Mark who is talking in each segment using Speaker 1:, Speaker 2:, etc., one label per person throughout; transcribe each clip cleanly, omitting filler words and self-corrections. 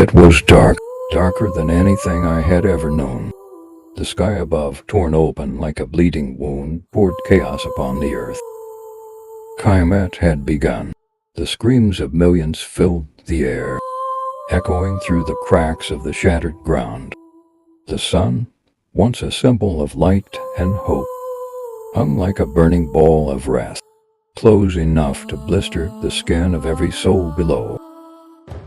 Speaker 1: It was dark, darker than anything I had ever known. The sky above, torn open like a bleeding wound, poured chaos upon the earth. Qyamat had begun. The screams of millions filled the air, echoing through the cracks of the shattered ground. The sun, once a symbol of light and hope, hung like a burning ball of wrath, close enough to blister the skin of every soul below.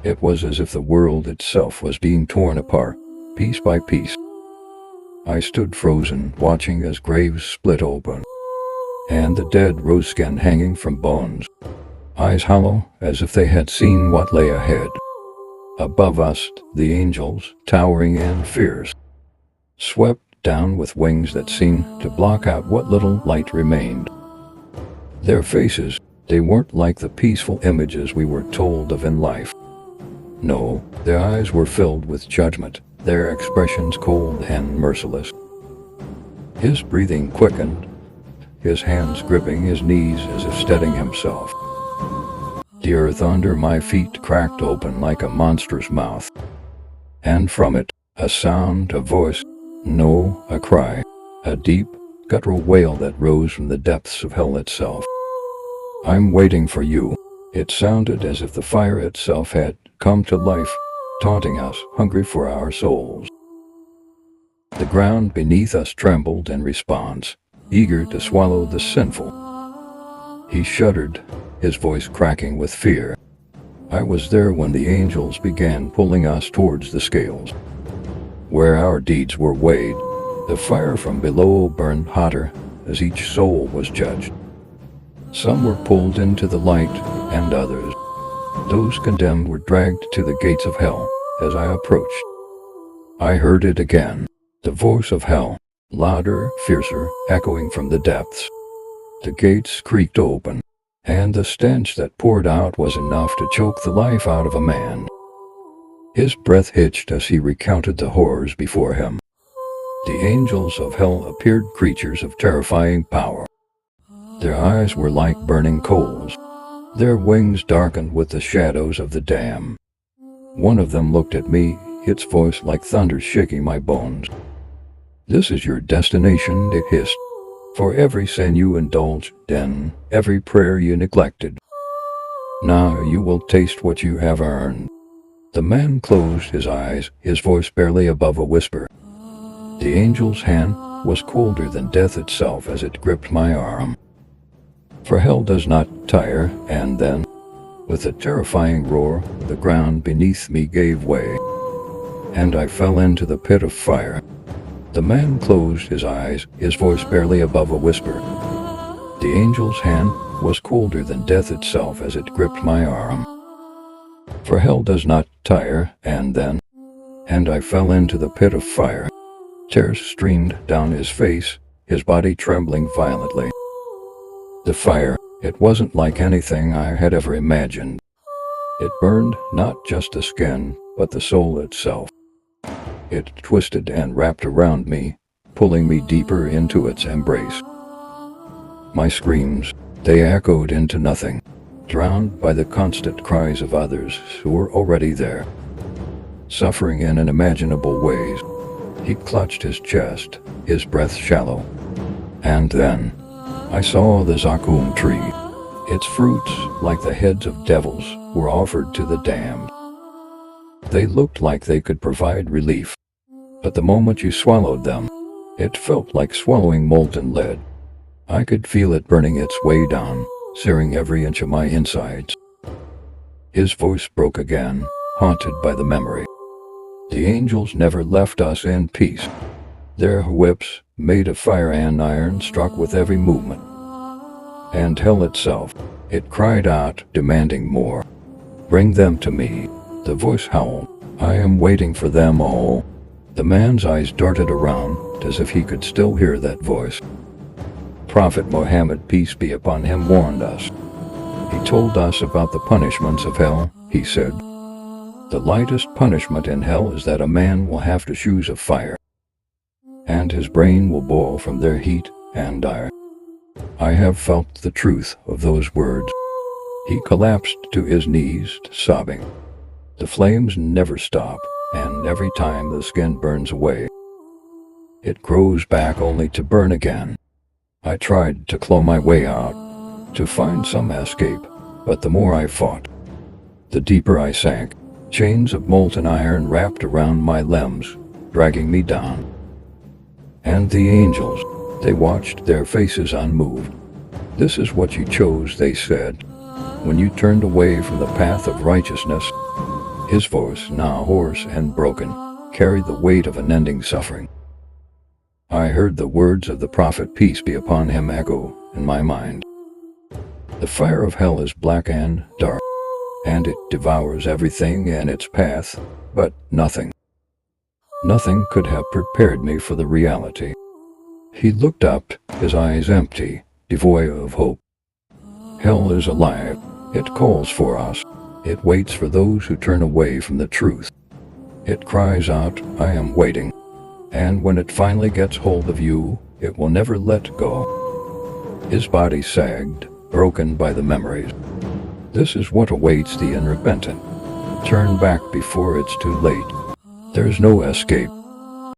Speaker 1: It was as if the world itself was being torn apart, piece by piece. I stood frozen, watching as graves split open, and the dead rose skin hanging from bones, eyes hollow as if they had seen what lay ahead. Above us, the angels, towering and fierce, swept down with wings that seemed to block out what little light remained. Their faces, they weren't like the peaceful images we were told of in life. No, their eyes were filled with judgment, their expressions cold and merciless. His breathing quickened, his hands gripping his knees as if steadying himself. The earth under my feet cracked open like a monster's mouth, and from it, a sound, a voice, no, a cry, a deep, guttural wail that rose from the depths of hell itself. "I'm waiting for you." It sounded as if the fire itself had come to life, taunting us, hungry for our souls. The ground beneath us trembled in response, eager to swallow the sinful. He shuddered, his voice cracking with fear. I was there when the angels began pulling us towards the scales, where our deeds were weighed. The fire from below burned hotter as each soul was judged. Some were pulled into the light, and others, those condemned, were dragged to the gates of hell. As I approached, I heard it again, the voice of hell, louder, fiercer, echoing from the depths. The gates creaked open, and the stench that poured out was enough to choke the life out of a man. His breath hitched as he recounted the horrors before him. The angels of hell appeared creatures of terrifying power. Their eyes were like burning coals, their wings darkened with the shadows of the damned. One of them looked at me, its voice like thunder shaking my bones. "This is your destination," it hissed. "For every sin you indulged in, every prayer you neglected, now you will taste what you have earned." The man closed his eyes, his voice barely above a whisper. The angel's hand was colder than death itself as it gripped my arm. For hell does not tire, and then, with a terrifying roar, the ground beneath me gave way, and I fell into the pit of fire. The man closed his eyes, his voice barely above a whisper. The angel's hand was colder than death itself as it gripped my arm. For hell does not tire, and then, and I fell into the pit of fire. Tears streamed down his face, his body trembling violently. The fire, it wasn't like anything I had ever imagined. It burned not just the skin, but the soul itself. It twisted and wrapped around me, pulling me deeper into its embrace. My screams, they echoed into nothing, drowned by the constant cries of others who were already there, suffering in unimaginable ways. He clutched his chest, his breath shallow. And then, I saw the Zakum tree. Its fruits, like the heads of devils, were offered to the damned. They looked like they could provide relief, but the moment you swallowed them, it felt like swallowing molten lead. I could feel it burning its way down, searing every inch of my insides. His voice broke again, haunted by the memory. The angels never left us in peace. Their whips, made of fire and iron, struck with every movement. And hell itself, it cried out, demanding more. "Bring them to me," the voice howled. "I am waiting for them all." The man's eyes darted around, as if he could still hear that voice. Prophet Muhammad, peace be upon him, warned us. He told us about the punishments of hell, he said. The lightest punishment in hell is that a man will have to choose a fire, and his brain will boil from their heat and ire. I have felt the truth of those words. He collapsed to his knees, sobbing. The flames never stop, and every time the skin burns away, it grows back only to burn again. I tried to claw my way out, to find some escape, but the more I fought, the deeper I sank. Chains of molten iron wrapped around my limbs, dragging me down. And the angels, they watched, their faces unmoved. "This is what you chose," they said, "when you turned away from the path of righteousness." His voice, now hoarse and broken, carried the weight of unending suffering. I heard the words of the prophet, peace be upon him, echo in my mind. "The fire of hell is black and dark, and it devours everything in its path, but nothing could have prepared me for the reality." He looked up, his eyes empty, devoid of hope. "Hell is alive. It calls for us. It waits for those who turn away from the truth. It cries out, 'I am waiting.' And when it finally gets hold of you, it will never let go." His body sagged, broken by the memories. This is what awaits the unrepentant. Turn back before it's too late. There's no escape.